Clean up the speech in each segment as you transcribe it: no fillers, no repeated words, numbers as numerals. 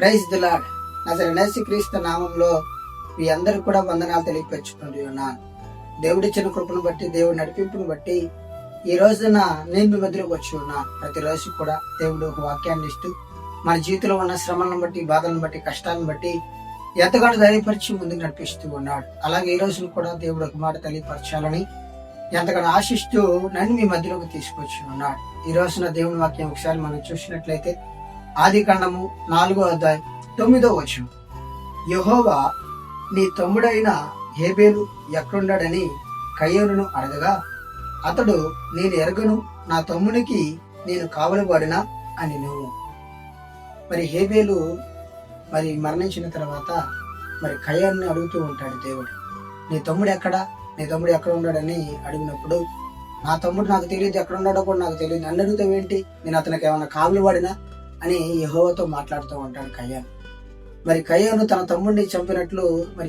Praise the lord. నజరేయుడైన క్రీస్తు నామంలో మీ అందరూ కూడా వందనాలు తెలియపరచుకుంటూ ఉన్నాను. దేవుడిచ్చిన కృపను బట్టి, దేవుడి నడిపింపును బట్టి ఈ రోజున నేను మీ మధ్యలోకి వచ్చి ఉన్నాను. ప్రతిరోజు కూడా దేవుడు ఒక వాక్యాన్ని ఇస్తూ మన జీవితంలో ఉన్న శ్రమలను బట్టి, బాధలను బట్టి, కష్టాలను బట్టి ఎంతగానో ధైర్యపరిచి ముందుకు నడిపిస్తూ ఉన్నాడు. అలాగే ఈ రోజును కూడా దేవుడు ఒక మాట తెలియపరచాలని ఎంతగానో ఆశిస్తూ నన్ను మీ మధ్యలోకి తీసుకొచ్చి ఉన్నాడు. ఈ రోజున దేవుని వాక్యం ఒకసారి మనం చూసినట్లయితే ఆదికాండము 4వ అధ్యాయం 9వ వచనం. యెహోవా నీ తమ్ముడైన హేబేలు ఎక్కడున్నాడని కయ్యోనును అడగగా అతడు, నేను ఎరగను, నా తమ్మునికి నేను కావలివాడినా అని నువ్వు. మరి హేబేలు మరణించిన తర్వాత కయ్యోనుని అడుగుతూ ఉంటాడు దేవుడు, నీ తమ్ముడు ఎక్కడా, నీ తమ్ముడు ఎక్కడ ఉన్నాడని అడిగినప్పుడు, నా తమ్ముడు నాకు తెలియదు, ఎక్కడ ఉన్నాడో కూడా నాకు తెలియదు, నన్ను అడుగుతావేంటి, నేను అతనికి ఏమన్నా కావలివాడినా అని యెహోవాతో మాట్లాడుతూ ఉంటాడు కయ్యోను. కయ్యోను తన తమ్ముడిని చంపినట్లు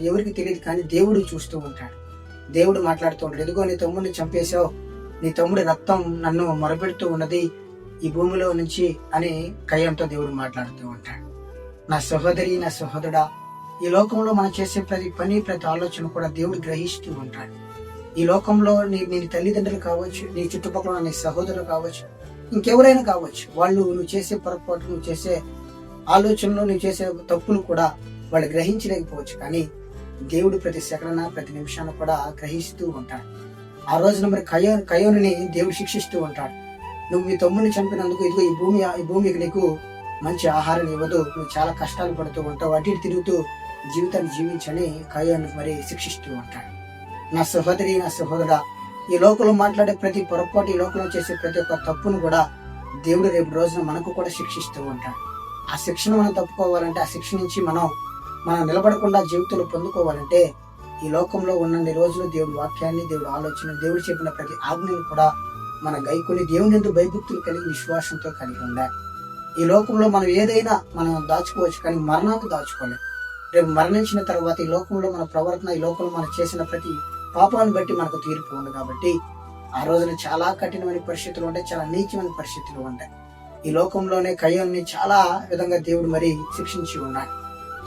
ఎవరికి తెలియదు, కానీ దేవుడు చూస్తూ ఉంటాడు. దేవుడు మాట్లాడుతూ ఉంటాడు, ఎదుగో నీ తమ్ముడిని చంపేశావు, నీ తమ్ముడి రక్తం నన్ను మొరపెడుతూ ఉన్నది ఈ భూమిలో నుంచి అని కయ్యోనుతో దేవుడు మాట్లాడుతూ ఉంటాడు. నా సహోదరి, నా సహోదరుడా, ఈ లోకంలో మనం చేసే ప్రతి పని, ప్రతి ఆలోచన కూడా దేవుడు గ్రహిస్తూ ఉంటాడు. ఈ లోకంలో నీ తల్లిదండ్రులు కావచ్చు, నీ చుట్టుపక్కల నీ సహోదరులు కావచ్చు, ఇంకెవరైనా కావచ్చు, వాళ్ళు నువ్వు చేసే పొరపాటు, నువ్వు చేసే ఆలోచనలు, నువ్వు చేసే తప్పులు కూడా వాళ్ళు గ్రహించలేకపోవచ్చు. కానీ దేవుడు ప్రతి సెకన, ప్రతి నిమిషాన్ని కూడా గ్రహిస్తూ ఉంటాడు. ఆ రోజున కయ్యోనుని దేవుడు శిక్షిస్తూ ఉంటాడు. నువ్వు మీ తమ్ముని చంపినందుకు ఇదిగో ఈ భూమి నీకు మంచి ఆహారం ఇవ్వదు, నువ్వు చాలా కష్టాలు పడుతూ ఉంటావు, అటు ఇటు తిరుగుతూ జీవితాన్ని జీవించని కయ్యోను శిక్షిస్తూ ఉంటాడు. నా సహోదరి, నా సహోదరుడా, ఈ లోకంలో మాట్లాడే ప్రతి పొరపాటు, ఈ లోకంలో చేసే ప్రతి ఒక్క తప్పును కూడా దేవుడు రేపు రోజున మనకు కూడా శిక్షిస్తూ ఉంటాడు. ఆ శిక్షను మనం తప్పుకోవాలంటే, ఆ శిక్ష నుంచి మనం నిలబడకుండా జీవితంలో పొందుకోవాలంటే ఈ లోకంలో ఉన్నన్ని రోజులు దేవుడి వాక్యాన్ని, దేవుడి ఆలోచన, దేవుడు చెప్పిన ప్రతి ఆజ్ఞను కూడా మన గైకొని దేవుని యందు భయభక్తులు కలిగి విశ్వాసంతో కలిగి ఉండాలి. ఈ లోకంలో మనం ఏదైనా దాచుకోవచ్చు, కానీ మరణాన్ని దాచుకోలేం. రేపు మరణించిన తర్వాత ఈ లోకంలో మన ప్రవర్తన, ఈ లోకంలో మనం చేసిన ప్రతి పాపాన్ని బట్టి మనకు తీర్పు ఉంది. కాబట్టి ఆ రోజున చాలా కఠినమైన పరిస్థితులు ఉంటాయి, చాలా నీచమైన పరిస్థితులు ఉంటాయి. ఈ లోకంలోనే కయ్యోనుని చాలా విధంగా దేవుడు శిక్షించి ఉన్నాడు.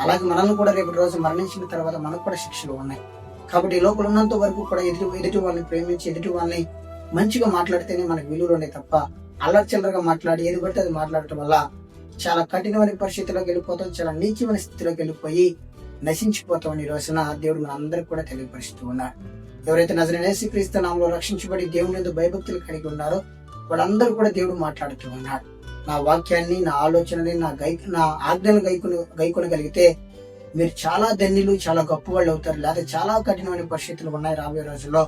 అలాగే మనల్ని కూడా రేపు రోజు మరణించిన తర్వాత మనకు కూడా శిక్షలు ఉన్నాయి. కాబట్టి ఈ లోకంలో ఉన్నంత వరకు కూడా ఎదుటి వాళ్ళని ప్రేమించి, ఎదుటి వాళ్ళని మంచిగా మాట్లాడితేనే మనకు విలువలోనే తప్ప అల్లర్చిల్లరగా మాట్లాడి ఏది పడితే అది మాట్లాడటం వల్ల చాలా కఠినమైన పరిస్థితిలోకి వెళ్ళిపోతాం, చాలా నీచమైన స్థితిలోకి వెళ్ళిపోయి నశించిపోతామని ఈ రోజున దేవుడు మనందరికీ కూడా తెలియపరుస్తూ ఉన్నాడు. ఎవరైతే నజరేయుడైన యేసుక్రీస్తు నామములో రక్షించబడి దేవుని యందు భయభక్తులు కలిగి ఉన్నారో వాళ్ళందరూ కూడా దేవుడు మాట్లాడుతూ ఉన్నాడు. నా వాక్యాన్ని, నా ఆలోచనని, నా ఆజ్ఞలు గైకొనగలిగితే మీరు చాలా ధన్యులు, చాలా గొప్ప వాళ్ళు అవుతారు. లేదా చాలా కఠినమైన పరిస్థితులు ఉన్నాయి రాబోయే రోజుల్లో.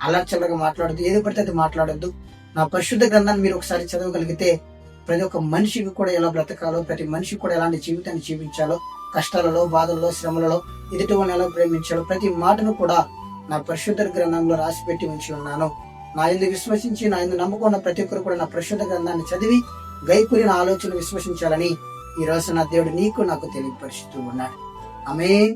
అల్లర్చల్లగా మాట్లాడద్దు, ఏది పడితే అది మాట్లాడద్దు. నా పరిశుద్ధ గ్రంథాన్ని మీరు ఒకసారి చదవగలిగితే ప్రతి ఒక్క మనిషికి కూడా ఎలా బ్రతకాలో, ప్రతి మనిషికి కూడా ఎలాంటి జీవితాన్ని జీవించాలో, కష్టాలలో, బాధల్లో, శ్రమలలో ఎదుటి వాళ్ళని ఎలా ప్రేమించాలో ప్రతి మాటను కూడా నా పరిశుద్ధ గ్రంథంలో రాసి పెట్టి ఉంచి ఉన్నాను. నా యందు విశ్వసించి, నా యందు నమ్ముకున్న ప్రతి ఒక్కరు కూడా నా పరిశుద్ధ గ్రంథాన్ని చదివి గైకుని నా ఆలోచన విశ్వసించాలని ఈ రోజు నా దేవుడు నీకు నాకు తెలియపరుస్తూ ఉన్నాడు. ఆమేన్.